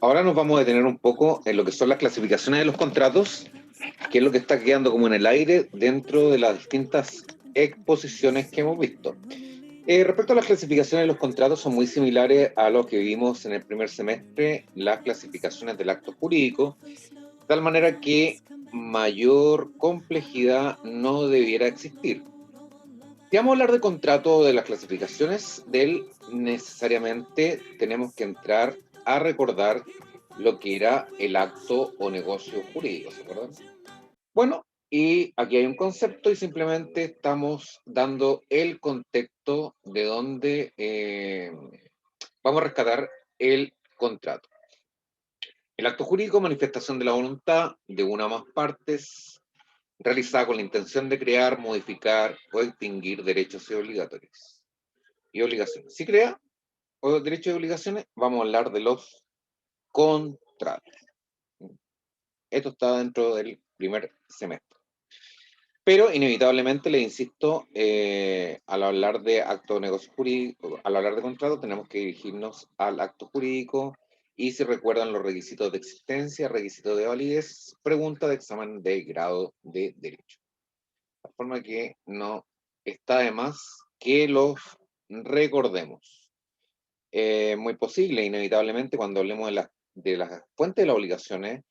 Ahora nos vamos a detener un poco en lo que son las clasificaciones de los contratos, que es lo que está quedando como en el aire dentro de las distintas exposiciones que hemos visto. Respecto a las clasificaciones de los contratos, son muy similares a lo que vimos en el primer semestre, las clasificaciones del acto jurídico, de tal manera que mayor complejidad no debiera existir. Si vamos a hablar de contrato o de las clasificaciones de él, necesariamente tenemos que entrar a recordar lo que era el acto o negocio jurídico, ¿se acuerdan? Bueno, y aquí hay un concepto y simplemente estamos dando el contexto de donde vamos a rescatar el contrato. El acto jurídico, manifestación de la voluntad de una o más partes, realizada con la intención de crear, modificar o extinguir derechos y obligaciones. Si crea derechos y obligaciones, vamos a hablar de los contratos. Esto está dentro del primer semestre. Pero inevitablemente, le insisto, al hablar de acto de negocio jurídico, al hablar de contrato, tenemos que dirigirnos al acto jurídico y si recuerdan los requisitos de existencia, requisitos de validez, pregunta de examen de grado de derecho. De forma que no está de más que los recordemos. Muy posible, inevitablemente, cuando hablemos de las fuentes de las obligaciones,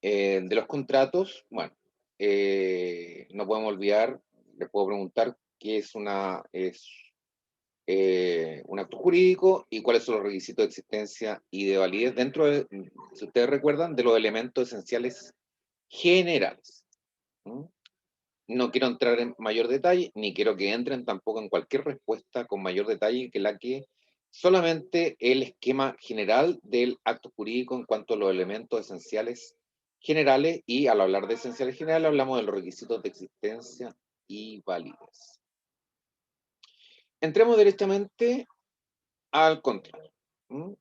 de los contratos, bueno, no podemos olvidar, les puedo preguntar qué es un acto jurídico y cuáles son los requisitos de existencia y de validez dentro de, si ustedes recuerdan, de los elementos esenciales generales. ¿Mm? No quiero entrar en mayor detalle, ni quiero que entren tampoco en cualquier respuesta con mayor detalle que la que solamente el esquema general del acto jurídico en cuanto a los elementos esenciales generales, y al hablar de esenciales generales hablamos de los requisitos de existencia y validez. Entremos directamente al contrato. ¿Mm?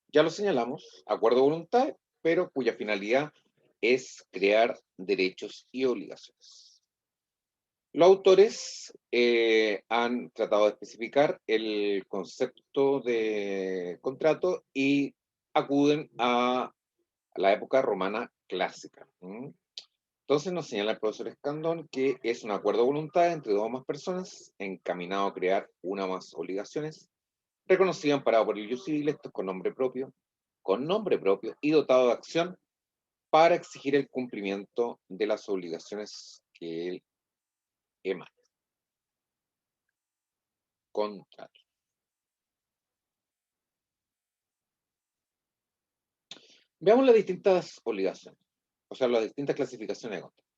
Ya lo señalamos, acuerdo de voluntad, pero cuya finalidad es crear derechos y obligaciones. Los autores han tratado de especificar el concepto de contrato y acuden a la época romana clásica. Entonces nos señala el profesor Escandón que es un acuerdo de voluntad entre dos o más personas encaminado a crear una o más obligaciones, reconocido amparado por el ius civil, esto con nombre propio y dotado de acción para exigir el cumplimiento de las obligaciones que él emana. Contrato. Veamos las distintas obligaciones, o sea, las distintas clasificaciones de contrato.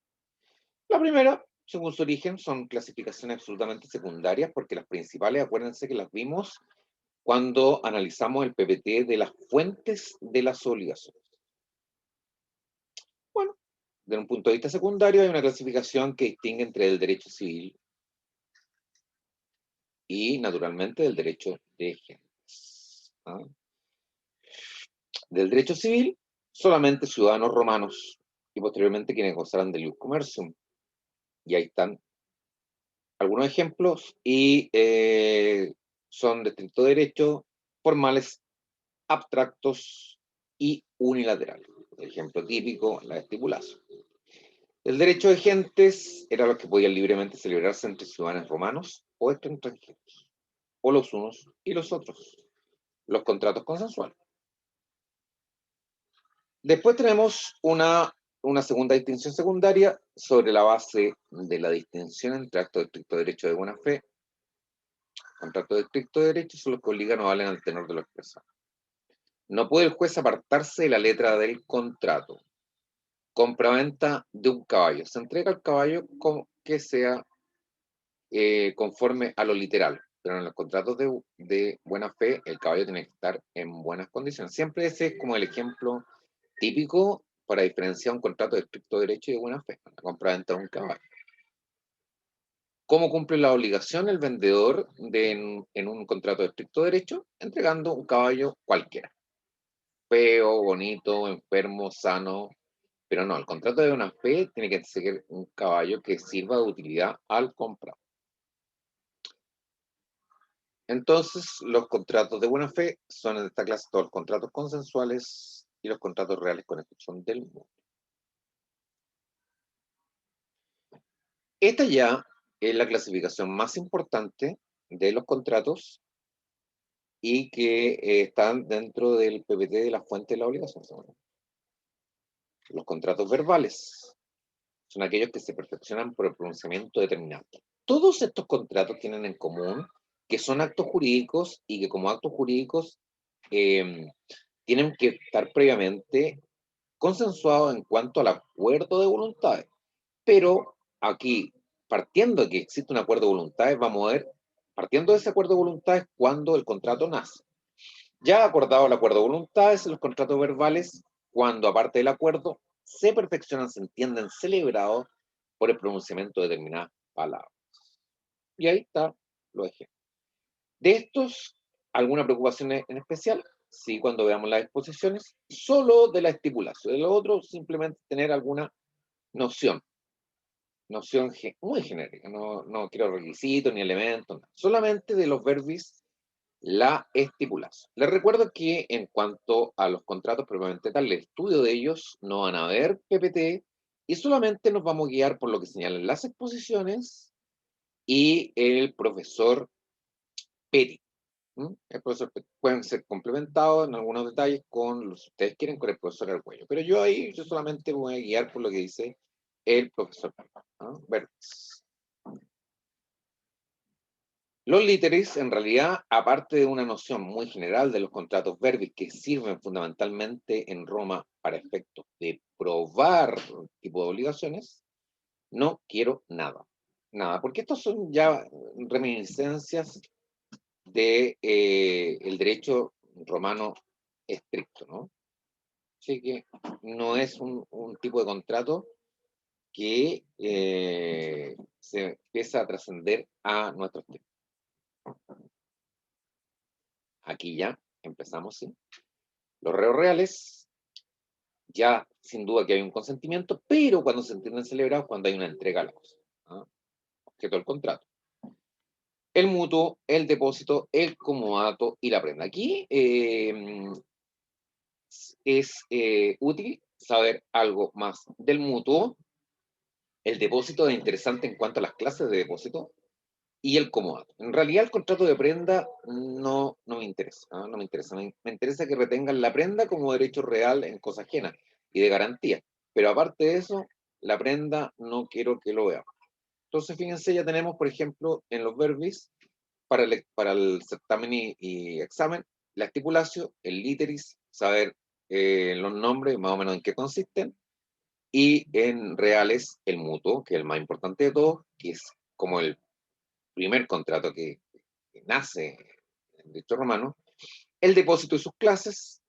La primera, según su origen, son clasificaciones absolutamente secundarias, porque las principales, acuérdense que las vimos cuando analizamos el PPT de las fuentes de las obligaciones. Bueno, desde un punto de vista secundario hay una clasificación que distingue entre el derecho civil y, naturalmente, del derecho de gentes. ¿Ah? Del derecho civil, solamente ciudadanos romanos y posteriormente quienes gozaran del ius commercium. Y ahí están algunos ejemplos y son de estricto derecho, formales, abstractos y unilaterales. El ejemplo típico, la estipulación. El derecho de gentes era los que podían libremente celebrarse entre ciudadanos romanos o entre extranjeros, o los unos y los otros. Los contratos consensuales. Después tenemos una segunda distinción secundaria sobre la base de la distinción entre actos de estricto derecho de buena fe. Contratos de estricto derecho son los que obligan o valen al tenor de lo expresado. No puede el juez apartarse de la letra del contrato. Compraventa de un caballo. Se entrega al caballo que sea conforme a lo literal, pero en los contratos de buena fe el caballo tiene que estar en buenas condiciones. Siempre ese es como el ejemplo típico para diferenciar un contrato de estricto derecho y de buena fe, la compraventa de un caballo. ¿Cómo cumple la obligación el vendedor en un contrato de estricto derecho? Entregando un caballo cualquiera. Feo, bonito, enfermo, sano. Pero no, el contrato de buena fe tiene que ser un caballo que sirva de utilidad al comprador. Entonces, los contratos de buena fe son en esta clase todos los contratos consensuales y los contratos reales con excepción del mutuo. Esta ya es la clasificación más importante de los contratos y que están dentro del PPT de la fuente de la obligación. Los contratos verbales son aquellos que se perfeccionan por el pronunciamiento determinado. Todos estos contratos tienen en común que son actos jurídicos y que como actos jurídicos tienen que estar previamente consensuados en cuanto al acuerdo de voluntades. Pero aquí, partiendo de que existe un acuerdo de voluntades, vamos a ver, partiendo de ese acuerdo de voluntades, cuando el contrato nace. Ya acordado el acuerdo de voluntades, los contratos verbales, cuando aparte del acuerdo, se perfeccionan, se entienden, celebrados por el pronunciamiento de determinadas palabras. Y ahí está, lo dejé. De estos, ¿alguna preocupación en especial? Sí, cuando veamos las exposiciones, solo de la estipulación. De lo otro, simplemente tener alguna noción muy genérica, no quiero requisitos ni elementos, solamente de los verbis la estipulación. Les recuerdo que en cuanto a los contratos propiamente tal, el estudio de ellos no van a haber PPT y solamente nos vamos a guiar por lo que señalan las exposiciones y el profesor Petty. El profesor Petty. Pueden ser complementados en algunos detalles con los que ustedes quieren con el profesor Argüello, pero yo solamente voy a guiar por lo que dice el profesor Verbis. Los literis, en realidad, aparte de una noción muy general de los contratos verbis que sirven fundamentalmente en Roma para efectos de probar tipo de obligaciones, no quiero nada. Nada, porque estos son ya reminiscencias de el derecho romano estricto, ¿no? Así que no es un tipo de contrato que se empieza a trascender a nuestros tiempos. Aquí ya empezamos, ¿sí? Los reos reales, ya sin duda que hay un consentimiento, pero cuando se entienden celebrados, cuando hay una entrega a la cosa, ¿ah? Objeto del contrato. El mutuo, el depósito, el comodato y la prenda. Aquí es útil saber algo más del mutuo. El depósito es interesante en cuanto a las clases de depósito y el comodato. En realidad el contrato de prenda no me interesa, ¿no? No me interesa. Me interesa que retengan la prenda como derecho real en cosa ajena y de garantía. Pero aparte de eso, la prenda no quiero que lo veamos. Entonces, fíjense, ya tenemos, por ejemplo, en los verbis, para el certamen y examen, la estipulación, el literis, saber los nombres, más o menos en qué consisten, y en reales, el mutuo, que es el más importante de todos, que es como el primer contrato que nace en derecho romano, el depósito y sus clases,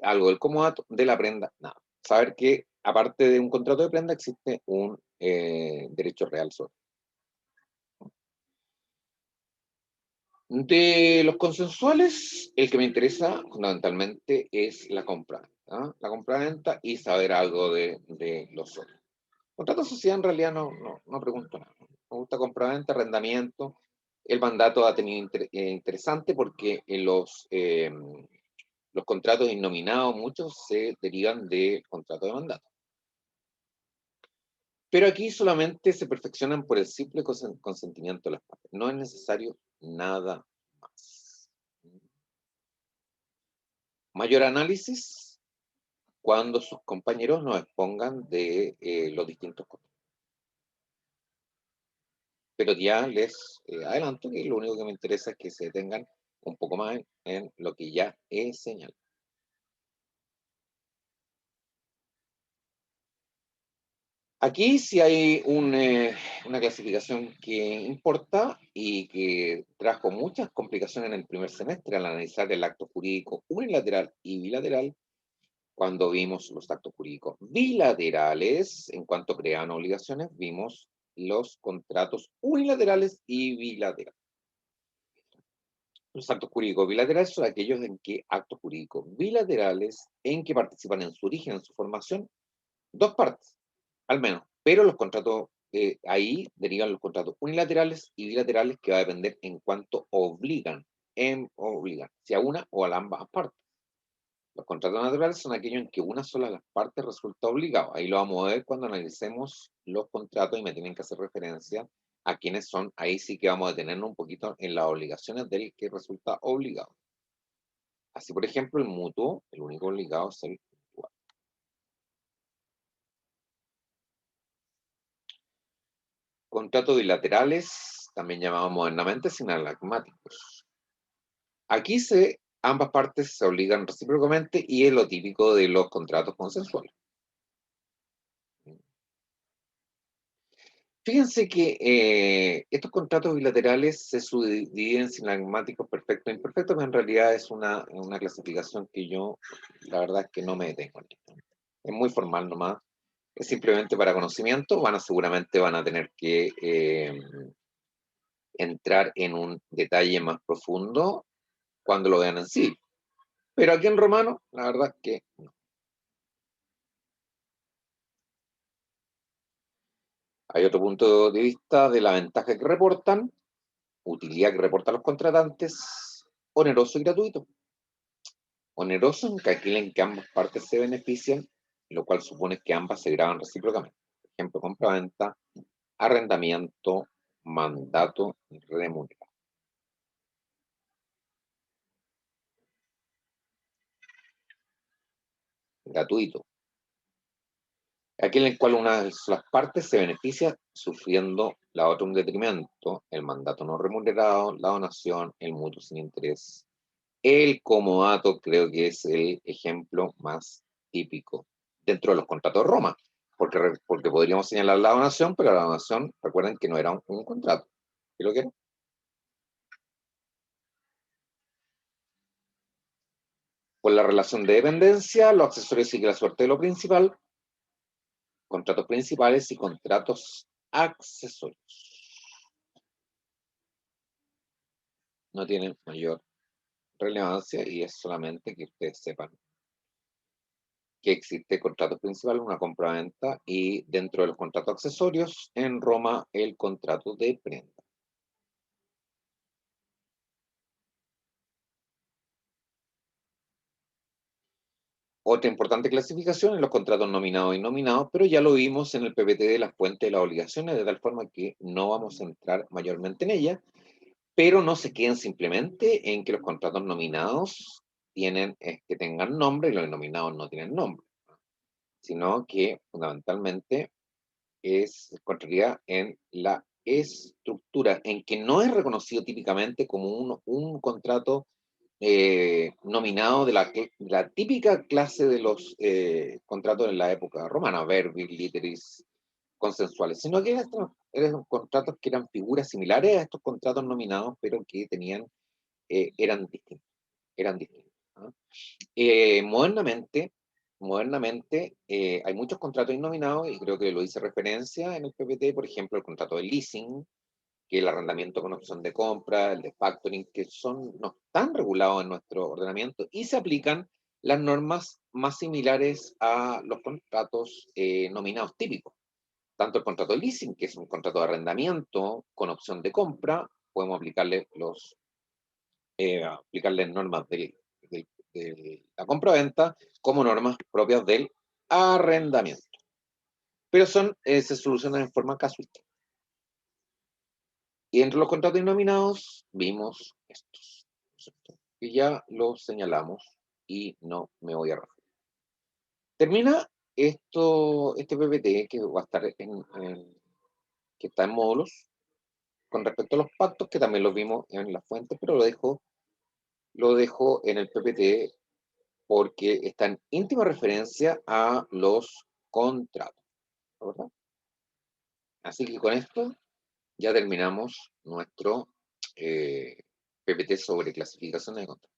algo del comodato, de la prenda, nada. Saber que aparte de un contrato de prenda existe un derecho real sobre. De los consensuales, el que me interesa fundamentalmente es la compra, ¿ah? La compra-venta y saber algo de los otros. Contrato de sociedad en realidad no pregunto nada. Me gusta compra-venta, arrendamiento. El mandato ha tenido interesante porque en los contratos innominados, muchos se derivan del contrato de mandato. Pero aquí solamente se perfeccionan por el simple consentimiento de las partes. No es necesario nada más. Mayor análisis cuando sus compañeros nos expongan de los distintos contratos. Pero ya les adelanto que lo único que me interesa es que se detengan un poco más en lo que ya he señalado. Aquí sí hay una clasificación que importa y que trajo muchas complicaciones en el primer semestre al analizar el acto jurídico unilateral y bilateral, cuando vimos los actos jurídicos bilaterales, en cuanto crean obligaciones, vimos los contratos unilaterales y bilaterales. Los actos jurídicos bilaterales son aquellos en que actos jurídicos bilaterales en que participan en su origen, en su formación, dos partes, al menos. Pero los contratos ahí derivan los contratos unilaterales y bilaterales, que va a depender en cuánto obligan, si a una o a ambas partes. Los contratos naturales son aquellos en que una sola de las partes resulta obligado. Ahí lo vamos a ver cuando analicemos los contratos y me tienen que hacer referencia a quiénes son. Ahí sí que vamos a detenernos un poquito en las obligaciones del que resulta obligado. Así, por ejemplo, el mutuo, el único obligado es el mutual. Contratos bilaterales, también llamados modernamente sinalagmáticos. Aquí ambas partes se obligan recíprocamente y es lo típico de los contratos consensuales. Fíjense que estos contratos bilaterales se subdividen en sinagmáticos perfectos e imperfectos, pero en realidad es una clasificación que yo, la verdad es que no me detengo en esto. Es muy formal nomás, es simplemente para conocimiento, seguramente van a tener que entrar en un detalle más profundo cuando lo vean en sí. Pero aquí en romano, la verdad es que no. Hay otro punto de vista de la ventaja que reportan, utilidad que reportan los contratantes, oneroso y gratuito. Oneroso en aquel en que ambas partes se benefician, lo cual supone que ambas se graban recíprocamente. Por ejemplo, compraventa, arrendamiento, mandato remunerado. Gratuito. Aquel en el cual una de las partes se beneficia sufriendo la otra un detrimento, el mandato no remunerado, la donación, el mutuo sin interés. El comodato creo que es el ejemplo más típico dentro de los contratos de Roma, porque podríamos señalar la donación, pero la donación, recuerden que no era un contrato. ¿Qué lo que era? Por la relación de dependencia, los accesorios y la suerte de lo principal, contratos principales y contratos accesorios. No tienen mayor relevancia y es solamente que ustedes sepan que existe contrato principal, una compraventa, y dentro de los contratos accesorios, en Roma, el contrato de prenda. Otra importante clasificación en los contratos nominados y nominados, pero ya lo vimos en el PPT de las fuentes de las obligaciones, de tal forma que no vamos a entrar mayormente en ella, pero no se queden simplemente en que los contratos nominados tienen que tengan nombre y los nominados no tienen nombre, sino que fundamentalmente se encontraría en la estructura, en que no es reconocido típicamente como un contrato nominado de la típica clase de los contratos en la época romana, verbi, literis, consensuales, sino que eran contratos que eran figuras similares a estos contratos nominados, pero que eran distintos. Eran distintos, ¿no? Modernamente hay muchos contratos innominados y creo que lo hice referencia en el PPT, por ejemplo, el contrato de leasing, que el arrendamiento con opción de compra, el de factoring, que no están regulados en nuestro ordenamiento y se aplican las normas más similares a los contratos nominados típicos. Tanto el contrato de leasing, que es un contrato de arrendamiento con opción de compra, podemos aplicarle normas de la compra-venta como normas propias del arrendamiento. Pero se solucionan en forma casuística. Y entre los contratos denominados vimos estos, ¿cierto? Que ya los señalamos y no me voy a referir. Termina este PPT que va a estar que está en módulos con respecto a los pactos, que también los vimos en la fuente, pero lo dejo en el PPT porque está en íntima referencia a los contratos, ¿verdad? Así que con esto ya terminamos nuestro PPT sobre clasificación de contratos.